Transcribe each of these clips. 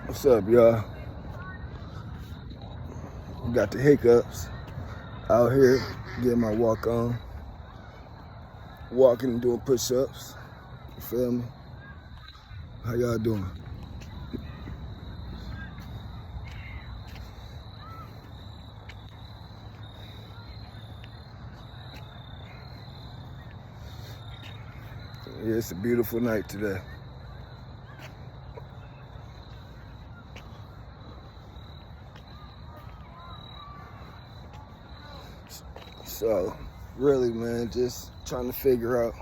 What's up, y'all? Got the hiccups out here getting my walk on, walking and doing push-ups. You feel me? How y'all doing? Yeah, it's a beautiful night today. So, really, man, just trying to figure out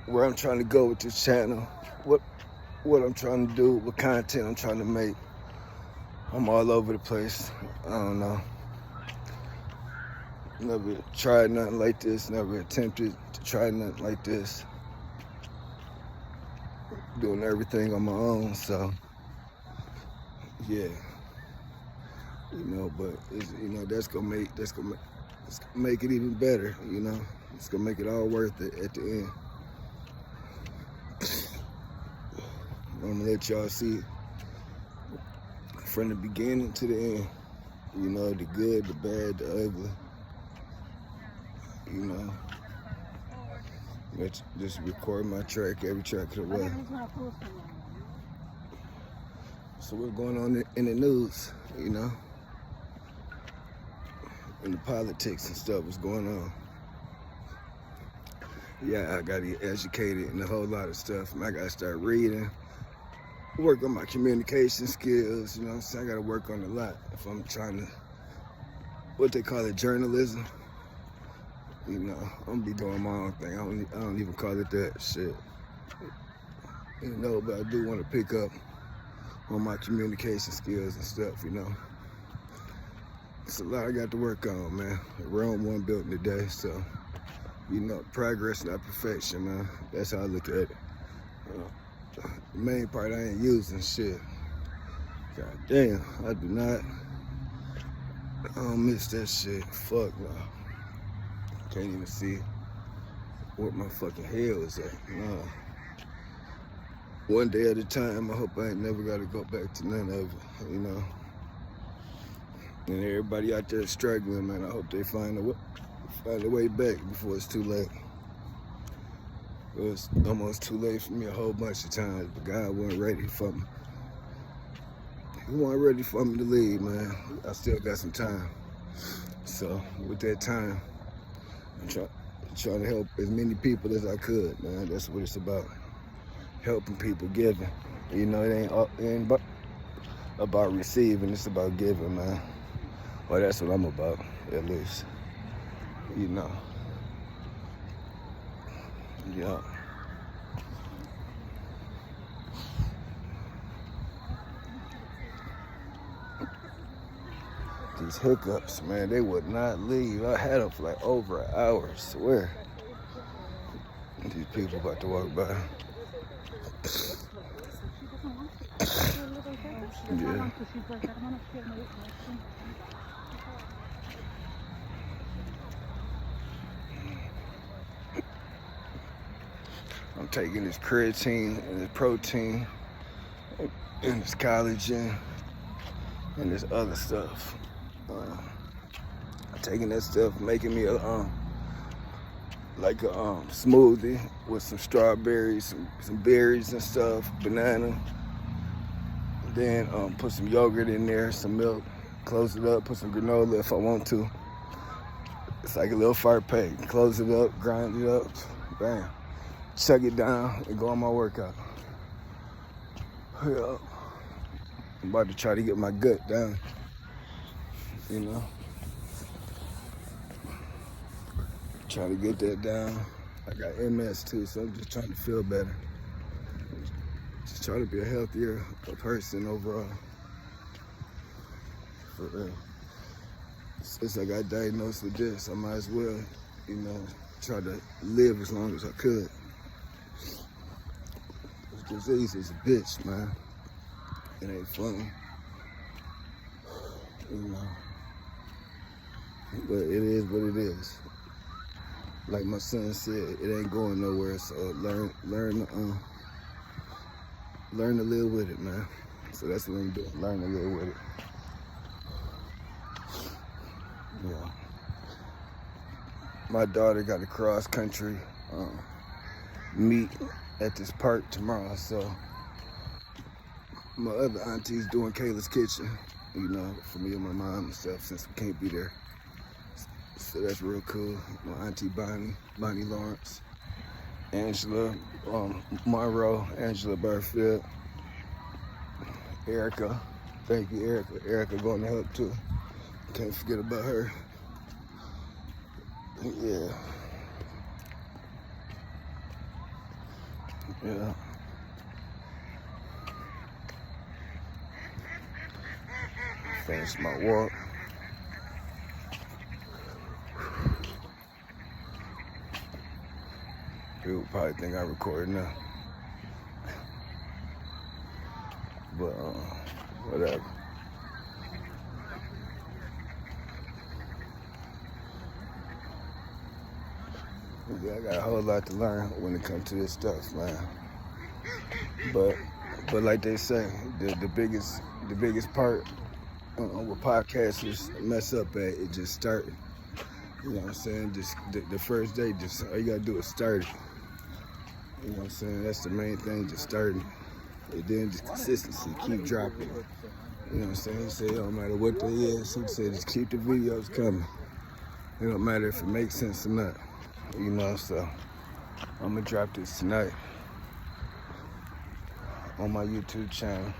where I'm trying to go with this channel, what I'm trying to do, what content I'm trying to make. I'm all over the place. I don't know. Never tried nothing like this, never attempted to try nothing like this. Doing everything on my own, so yeah. But it's, that's gonna make it even better, It's gonna make it all worth it at the end. I'm gonna let y'all see from the beginning to the end. The good, the bad, the ugly. Let's just record my track, every track of the way. So what's going on in the news, and the politics and stuff, what's going on? Yeah, I gotta get educated and a whole lot of stuff. I gotta start reading, work on my communication skills, I gotta work on a lot if I'm trying to, what they call it, journalism. I'm gonna be doing my own thing. I don't even call it that shit. But I do want to pick up on my communication skills and stuff, It's a lot I got to work on, man. Rome wasn't built in a day, so, progress, not perfection, man. That's how I look at it. The main part I ain't using shit. God damn, I don't miss that shit. Fuck no. Can't even see what my fucking hell is at. No. One day at a time. I hope I ain't never got to go back to none of it, And everybody out there struggling, man, I hope they find a way back before it's too late. It was almost too late for me a whole bunch of times, but God wasn't ready for me. He wasn't ready for me to leave, man. I still got some time. So with that time, I'm trying to help as many people as I could, man. That's what it's about. Helping people, giving. It ain't about receiving, it's about giving, man. Well, that's what I'm about, at least. Yeah. These hiccups, man, they would not leave. I had them for like over an hour, I swear. These people about to walk by. Yeah. I'm taking this creatine and this protein and this collagen and this other stuff. I'm taking that stuff, making me a smoothie with some strawberries, some berries and stuff, banana. Then put some yogurt in there, some milk, close it up, put some granola if I want to. It's like a little fire pack. Close it up, grind it up, bam. Chug it down and go on my workout. Yeah. I'm about to try to get my gut down, Trying to get that down. I got MS too, so I'm just trying to feel better. Just trying to be a healthier person overall. For real. Since I got diagnosed with this, I might as well, try to live as long as I could. This disease is a bitch, man. It ain't fun. But it is what it is. Like my son said, it ain't going nowhere. So learn to live with it, man. So that's what I'm doing, learning a little with it. Yeah. My daughter got a cross country meet at this park tomorrow, so my other auntie's doing Kayla's kitchen, you know, for me and my mom and stuff, since we can't be there. So that's real cool. My auntie Bonnie Lawrence, Angela Monroe, Angela Barfield, Erica. Thank you, Erica. Erica going to help too. Can't forget about her. Yeah. Yeah. Finished my walk. People probably think I'm recording now. But whatever. Yeah, I got a whole lot to learn when it comes to this stuff, man. But like they say, the biggest part what podcasters mess up at is just starting. You know what I'm saying? Just the first day, just all you gotta do is start it. You know what I'm saying? That's the main thing, just starting. And then just consistency, keep dropping it. You know what I'm saying? He said it don't matter what day is. He said just keep the videos coming. It don't matter if it makes sense or not. You know, so I'm gonna drop this tonight on my YouTube channel.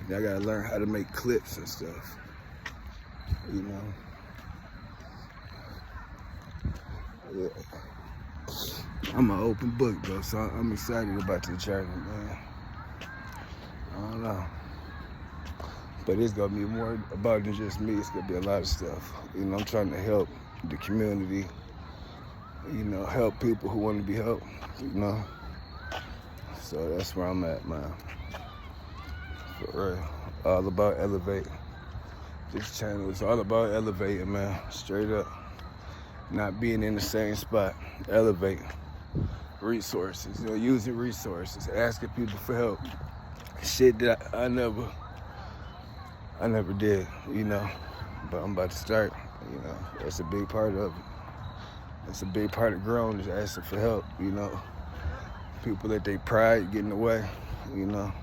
And I gotta learn how to make clips and stuff. You know. Yeah. I'm an open book though, so I'm excited about the journey, man. I don't know. But it's gonna be more about than just me. It's gonna be a lot of stuff. You know, I'm trying to help the community, you know, help people who want to be helped, you know. So that's where I'm at, man. For real. All about elevate. This channel is all about elevating, man. Straight up. Not being in the same spot. Elevate. Resources. You know, using resources. Asking people for help. Shit that I never did, you know. But I'm about to start, you know. That's a big part of it. That's a big part of growing, is asking for help, you know. People let their pride get in the way, you know.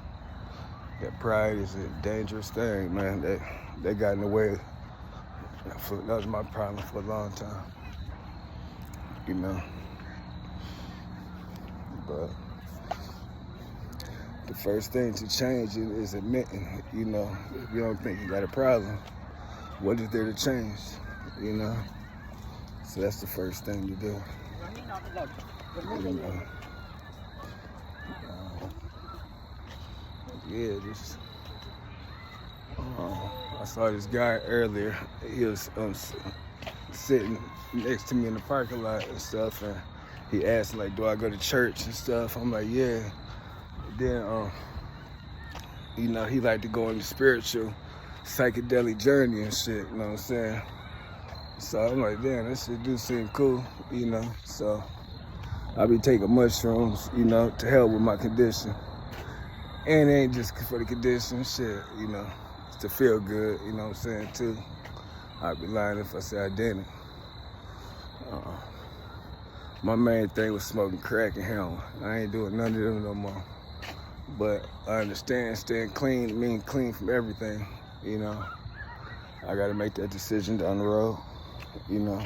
That pride is a dangerous thing, man. That got in the way. That was my problem for a long time, you know. But the first thing to change is admitting, you know, if you don't think you got a problem, what is there to change, you know? So that's the first thing to do, you know. Yeah, just, I saw this guy earlier. He was sitting next to me in the parking lot and stuff, and he asked, like, do I go to church and stuff? I'm like, yeah. Then, you know, he liked to go on the spiritual, psychedelic journey and shit, you know what I'm saying? So I'm like, damn, that shit do seem cool, you know? So I be taking mushrooms, you know, to help with my condition. And it ain't just for the condition, shit, you know, it's to feel good, you know what I'm saying, too. I'd be lying if I said I didn't. My main thing was smoking crack and heroin. I ain't doing none of them no more. But I understand staying clean means clean from everything, you know. I gotta make that decision down the road, you know.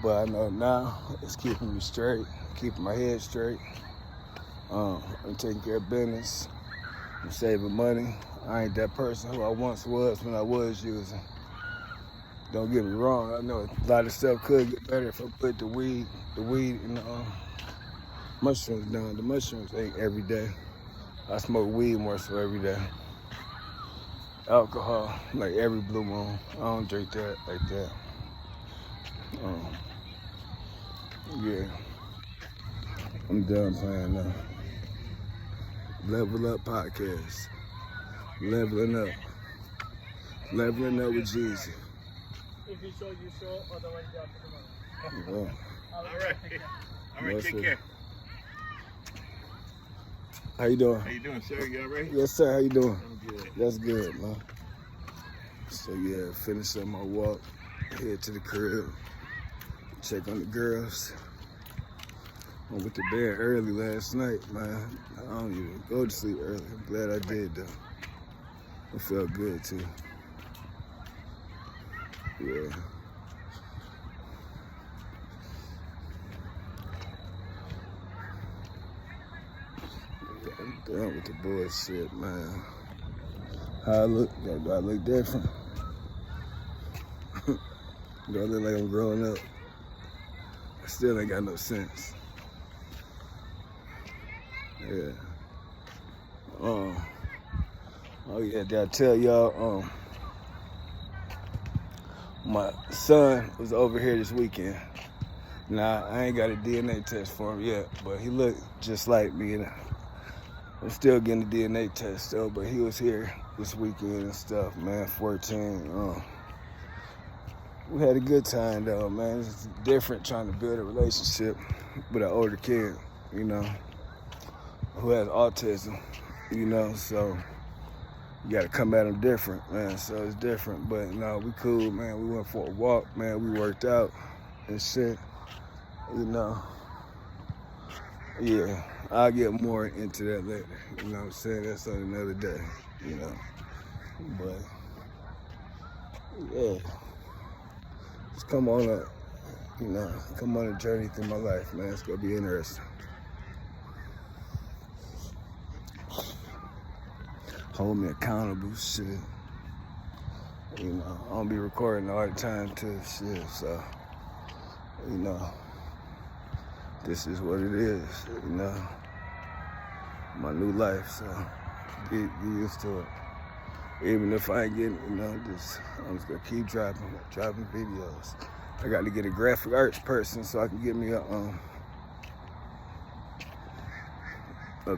But I know now it's keeping me straight, keeping my head straight. I'm taking care of business. I'm saving money. I ain't that person who I once was when I was using. Don't get me wrong, I know a lot of stuff could get better if I put the weed and mushrooms down. The mushrooms ain't every day. I smoke weed more so every day. Alcohol, like every blue moon. I don't drink that like that. Yeah. I'm done playing now. Level Up Podcast. Leveling up. Leveling up with Jesus. If you show, you show. Otherwise, you have to do it. Yeah. All right. All right, take care. How you doing? How you doing, sir? You all right? Yes, sir. How you doing? I'm good. That's good, man. So yeah, finish up my walk, head to the crib, check on the girls. I went to bed early last night, man. I don't even go to sleep early. I'm glad I did though. It felt good too. Yeah. I'm done with the bullshit, man. How I look? Do I look different? Do I look like I'm growing up? I still ain't got no sense. Yeah. Oh yeah, did I tell y'all, my son was over here this weekend. Now, I ain't got a DNA test for him yet, but he looked just like me. And I'm still getting the DNA test though, but he was here this weekend and stuff, man, 14. We had a good time though, man. It's different trying to build a relationship with an older kid, you know, who has autism, you know, so you gotta come at him different, man, so it's different, but no, we cool, man. We went for a walk, man. We worked out and shit, you know. Yeah, I'll get more into that later, you know what I'm saying? That's on another day, you know, but yeah. Just come on up, you know, come on a journey through my life, man. It's gonna be interesting. Hold me accountable, shit. You know, I don't be recording all the time too, shit, so, you know, this is what it is, you know. My new life, so get used to it. Even if I ain't getting, you know, I'm just gonna keep dropping videos. I got to get a graphic arts person so I can get me a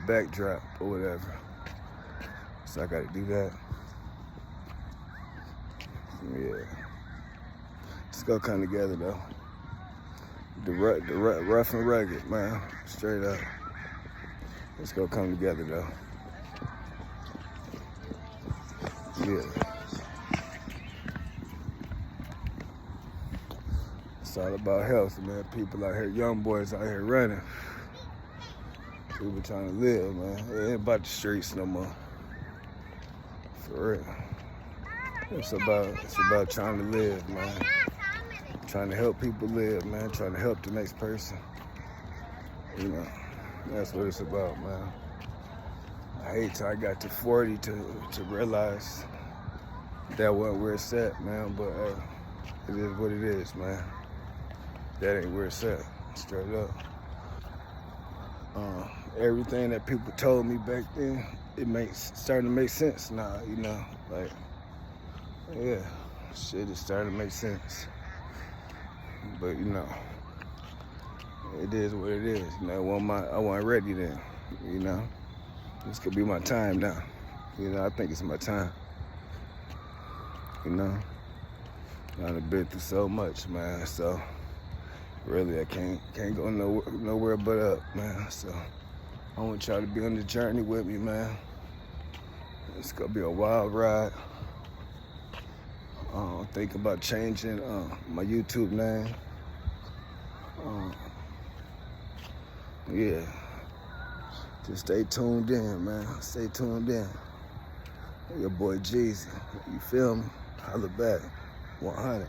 backdrop or whatever. So I got to do that. Yeah. It's gonna come together though. The rough and rugged, man. Straight up. It's gonna come together though. Yeah. It's all about health, man. People out here, young boys out here running. People trying to live, man. It ain't about the streets no more. For real. It's about trying to live, man. Trying to help people live, man. Trying to help the next person. You know, that's what it's about, man. I hate till I got to 40 to realize that wasn't where it's at, man. But it is what it is, man. That ain't where it's at, straight up. Everything that people told me back then, starting to make sense now, you know. Like, yeah, shit is starting to make sense. But you know, it is what it is. You know, I wasn't ready then. You know, this could be my time now. You know, I think it's my time. You know, I've been through so much, man. So really, I can't go nowhere but up, man. So I want y'all to be on the journey with me, man. It's gonna be a wild ride. Think about changing my YouTube name. Yeah, just stay tuned in, man. Stay tuned in. Your boy Jeezy, you feel me? Holla back, 100.